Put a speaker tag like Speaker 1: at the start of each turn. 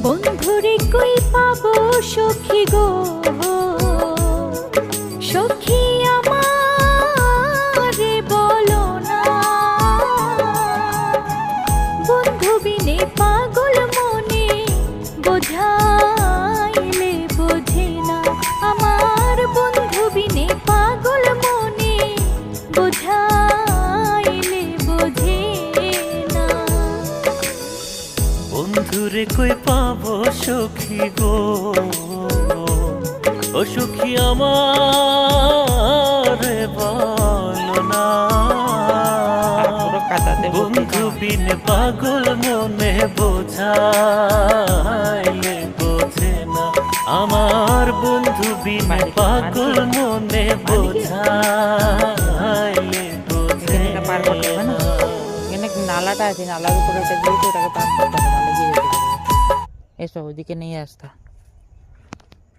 Speaker 1: বন্ধুরে কই পাবো সখী গো, সখী আমারে বলো না। বন্ধু বিনে পাগল মনে বোঝাইলে বোঝে না। আমার বন্ধু বিনে পাগল মনে বোঝাইলে বোঝে না।
Speaker 2: বন্ধুরে কই পাবো সখী গো, ও সখী আমারে বলো না। বন্ধু বিনে পাগল মনে বোঝাইলে বোঝে না। আমার বন্ধু বিনে পাগল মনে বোঝাইলে বোঝে না।
Speaker 3: এখানে নালাটা আছে, নালার উপরে এটা দিয়ে ওটাকে পার করতে হবে, নাহলে গিয়ে যেতে পারবে। এসো ওইদিকে নিয়ে আসতা।